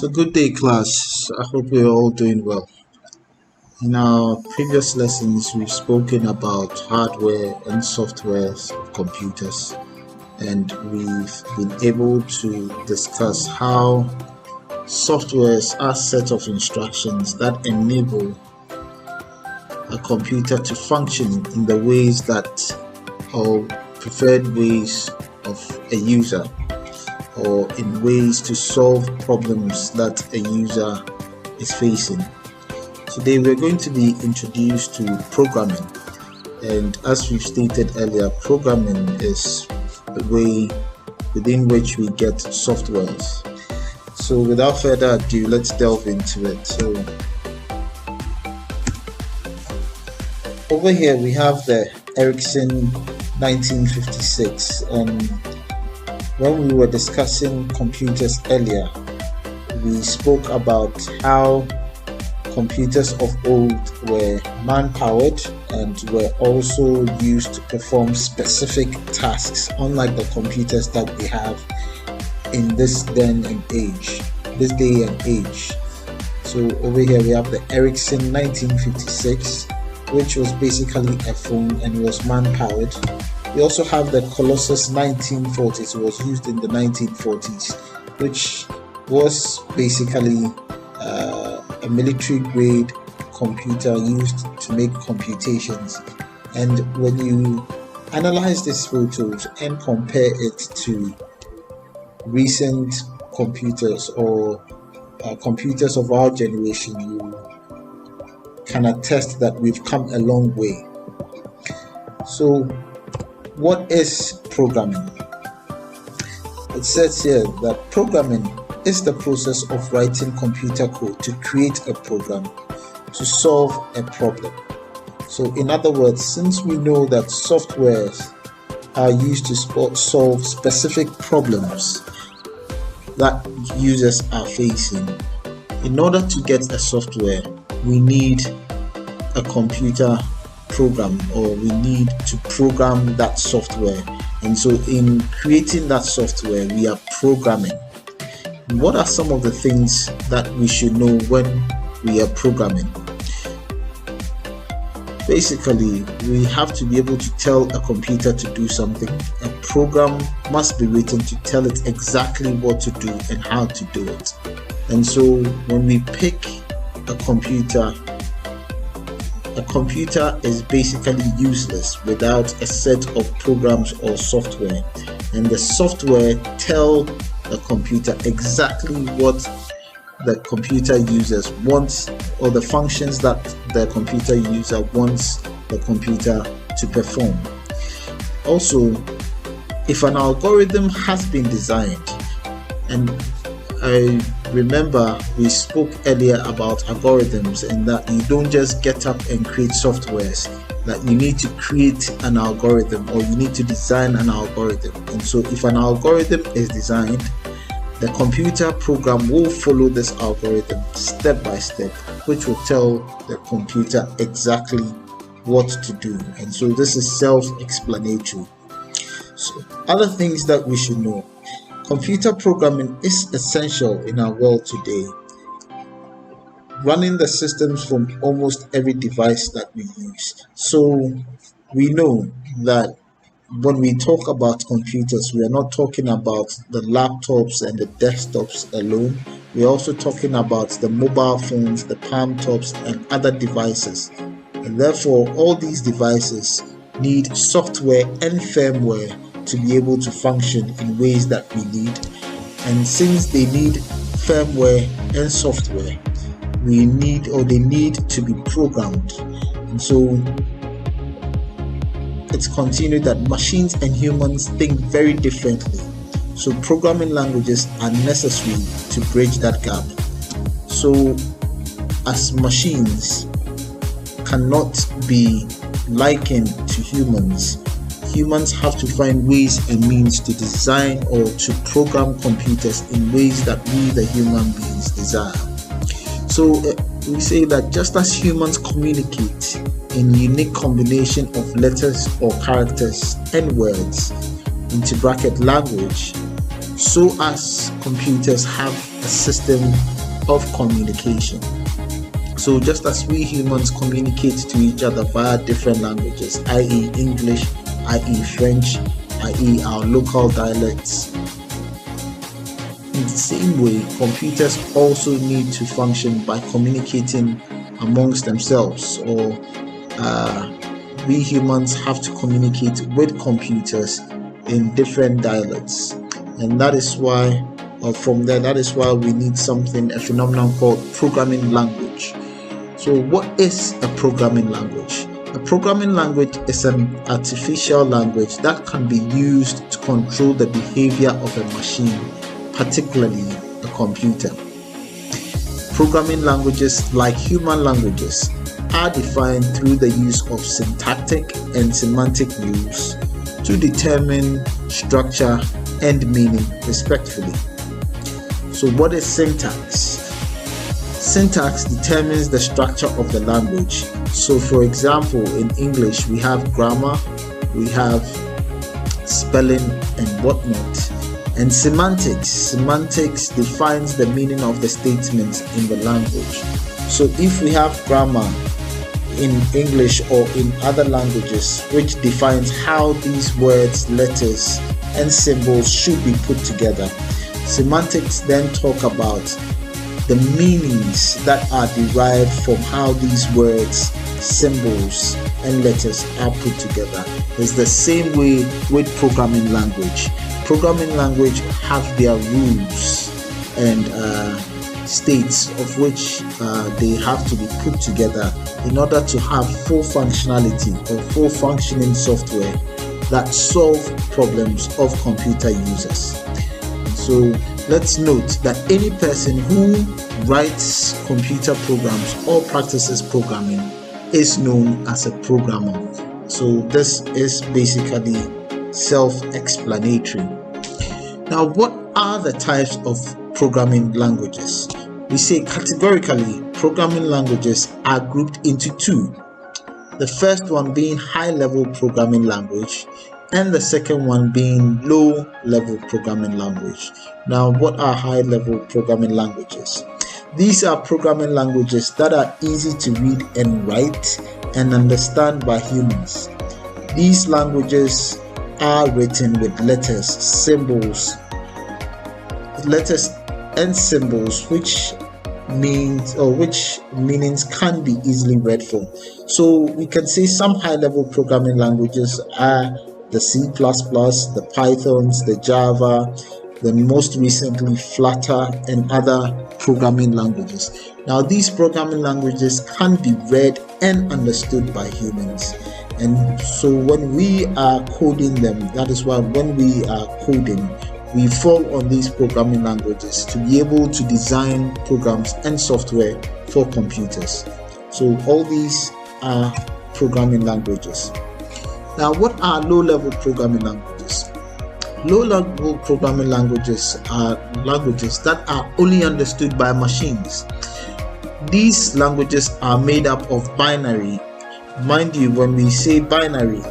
So good day, class. I hope we're all doing well. In our previous lessons, we've spoken about hardware and software of computers, and we've been able to discuss how softwares are set of instructions that enable a computer to function in the ways that are preferred ways of a user, or in ways to solve problems that a user is facing. Today we're going to be introduced to programming, and as we've stated earlier, programming is the way within which we get softwares. So without further ado, let's delve into it. So over here we have the Ericsson 1956, and when we were discussing computers earlier, we spoke about how computers of old were man-powered and were also used to perform specific tasks, unlike the computers that we have in this day and age. So over here we have the Ericsson 1956, which was basically a phone and was man-powered. We also have the Colossus 1940s. It was used in the 1940s, which was basically a military-grade computer used to make computations. And when you analyze these photos and compare it to recent computers or computers of our generation, you can attest that we've come a long way. So what is programming? It says here that programming is the process of writing computer code to create a program to solve a problem. So in other words, since we know that softwares are used to solve specific problems that users are facing, in order to get a software, we need a computer program, or we need to program that software. And so in creating that software, we are programming. What are some of the things that we should know when we are programming? Basically, we have to be able to tell a computer to do something. A program must be written to tell it exactly what to do and how to do it. And so when we pick a computer is basically useless without a set of programs or software, and the software tell the computer exactly what the computer users wants, or the functions that the computer user wants the computer to perform. Also, if an algorithm has been designed, and I remember we spoke earlier about algorithms, and that you don't just get up and create softwares, that you need to create an algorithm, or you need to design an algorithm. And so if an algorithm is designed, the computer program will follow this algorithm step by step, which will tell the computer exactly what to do. And so this is self-explanatory. So other things that we should know: computer programming is essential in our world today, running the systems from almost every device that we use. So we know that when we talk about computers, we are not talking about the laptops and the desktops alone. We're also talking about the mobile phones, the palm tops, and other devices. And therefore, all these devices need software and firmware to be able to function in ways that we need. And since they need firmware and software, they need to be programmed. And so it's continued that machines and humans think very differently. So programming languages are necessary to bridge that gap. So as machines cannot be likened to humans, humans have to find ways and means to design or to program computers in ways that we, the human beings, desire. So we say that just as humans communicate in unique combination of letters or characters and words, into bracket language, so as computers have a system of communication. So just as we humans communicate to each other via different languages, i.e. English, i.e. French, i.e. our local dialects, in the same way, computers also need to function by communicating amongst themselves, or we humans have to communicate with computers in different dialects. And that is why, that is why we need a phenomenon called programming language. So what is a programming language? A programming language is an artificial language that can be used to control the behavior of a machine, particularly a computer. Programming languages, like human languages, are defined through the use of syntactic and semantic rules to determine structure and meaning, respectively. So what is syntax? Syntax determines the structure of the language. So for example, in English, we have grammar, we have spelling and whatnot. And semantics defines the meaning of the statements in the language. So if we have grammar in English or in other languages, which defines how these words, letters, and symbols should be put together, semantics then talk about the meanings that are derived from how these words, symbols, and letters are put together. It's the same way with programming language. Programming language have their rules and states of which they have to be put together in order to have full functionality or full functioning software that solve problems of computer users. So let's note that any person who writes computer programs or practices programming is known as a programmer. So this is basically self-explanatory. Now, what are the types of programming languages? We say categorically, programming languages are grouped into two. The first one being high-level programming language, and the second one being low-level programming language. Now, what are high-level programming languages? These are programming languages that are easy to read and write and understand by humans. These languages are written with letters and symbols, which meanings can be easily read from. So we can say some high-level programming languages are the C++, the Pythons, the Java, the most recently Flutter, and other programming languages. Now, these programming languages can be read and understood by humans. And so when we are coding them, that is why when we are coding, we fall on these programming languages to be able to design programs and software for computers. So all these are programming languages. Now, what are low-level programming languages? Low-level programming languages are languages that are only understood by machines. These languages are made up of binary. Mind you, when we say binary,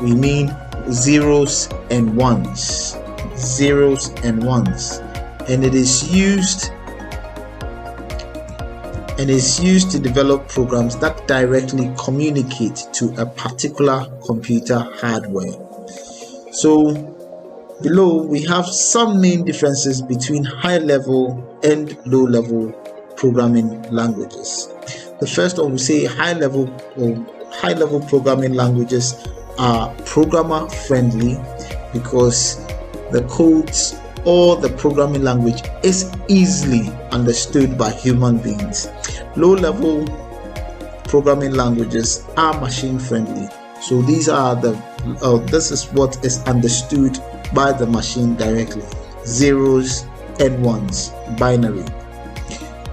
we mean zeros and ones. And it is used to develop programs that directly communicate to a particular computer hardware. So below we have some main differences between high-level and low-level programming languages. The first one, we say high-level programming languages are programmer friendly because the codes or the programming language is easily understood by human beings. Low-level programming languages are machine friendly. So these are this is what is understood by the machine directly. Zeros and ones, binary.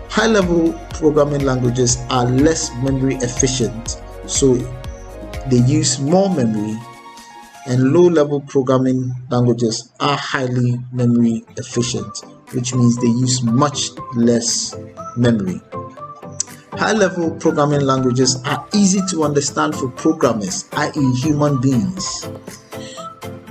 High-level programming languages are less memory efficient, so they use more memory, and low-level programming languages are highly memory efficient, which means they use much less memory. High-level programming languages are easy to understand for programmers, i.e. human beings.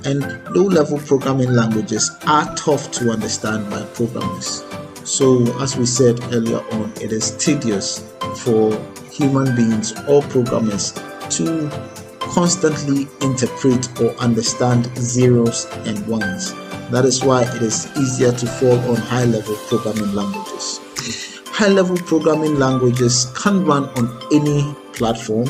And low-level programming languages are tough to understand by programmers. So as we said earlier on, it is tedious for human beings or programmers to constantly interpret or understand zeros and ones. That is why it is easier to fall on high-level programming languages. High-level programming languages can run on any platform,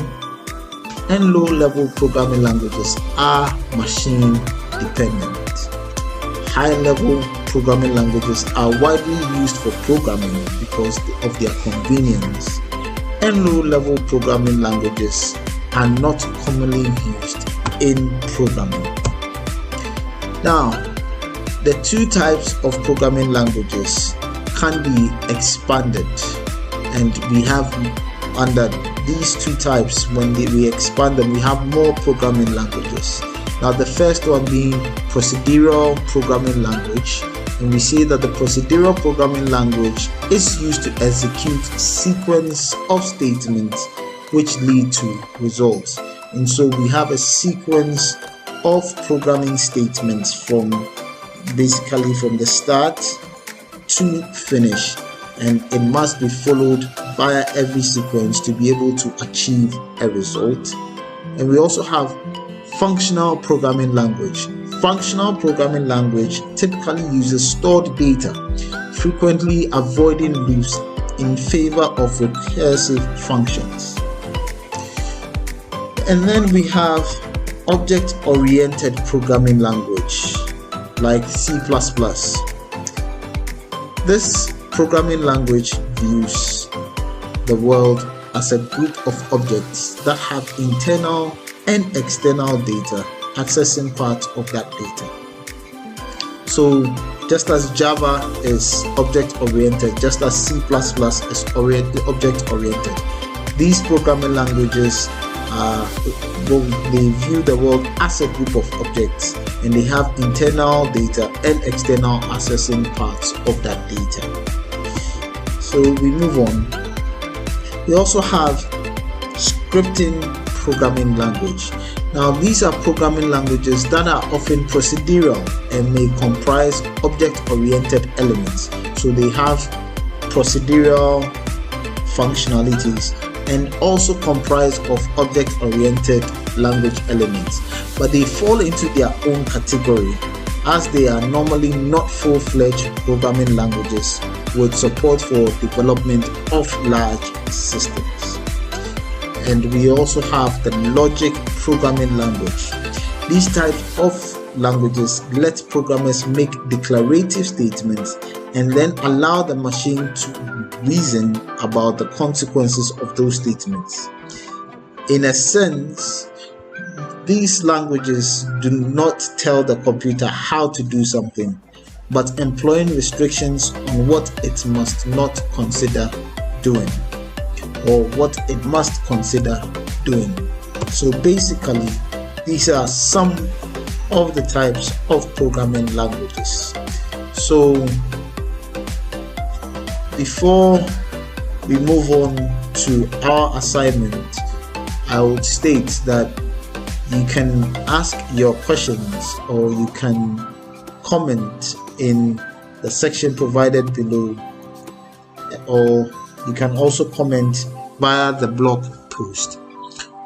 and low-level programming languages are machine dependent. High-level programming languages are widely used for programming because of their convenience, and low-level programming languages are not commonly used in programming. Now, the two types of programming languages can be expanded, and we have under these two types, when we expand them, we have more programming languages. Now, the first one being procedural programming language, and we see that the procedural programming language is used to execute sequence of statements which lead to results. And so we have a sequence of programming statements from basically from the start to finish, and it must be followed via every sequence to be able to achieve a result. And we also have functional programming language. Functional programming language typically uses stored data, frequently avoiding loops in favor of recursive functions. And then we have object-oriented programming language like C++. This programming language views the world as a group of objects that have internal and external data accessing parts of that data. So just as Java is object-oriented, just as C++ is object-oriented, these programming languages they view the world as a group of objects, and they have internal data and external accessing parts of that data. So we move on. We also have scripting programming language. Now, these are programming languages that are often procedural and may comprise object-oriented elements. So they have procedural functionalities and also comprise of object-oriented language elements, but they fall into their own category as they are normally not full-fledged programming languages with support for development of large systems. And we also have the logic programming language. These types of languages let programmers make declarative statements and then allow the machine to reason about the consequences of those statements. In a sense, these languages do not tell the computer how to do something, but employing restrictions on what it must not consider doing, or what it must consider doing. So basically, these are some of the types of programming languages. So before we move on to our assignment, I would state that you can ask your questions or you can comment in the section provided below, or you can also comment via the blog post.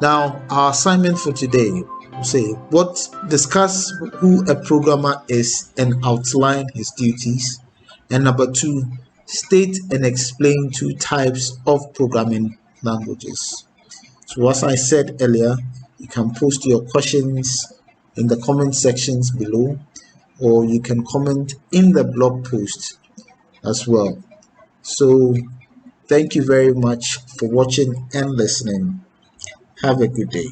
Now, our assignment for today will say, discuss who a programmer is and outline his duties. And number 2, state and explain 2 types of programming languages. So as I said earlier, you can post your questions in the comment sections below, or you can comment in the blog post as well. So thank you very much for watching and listening. Have a good day.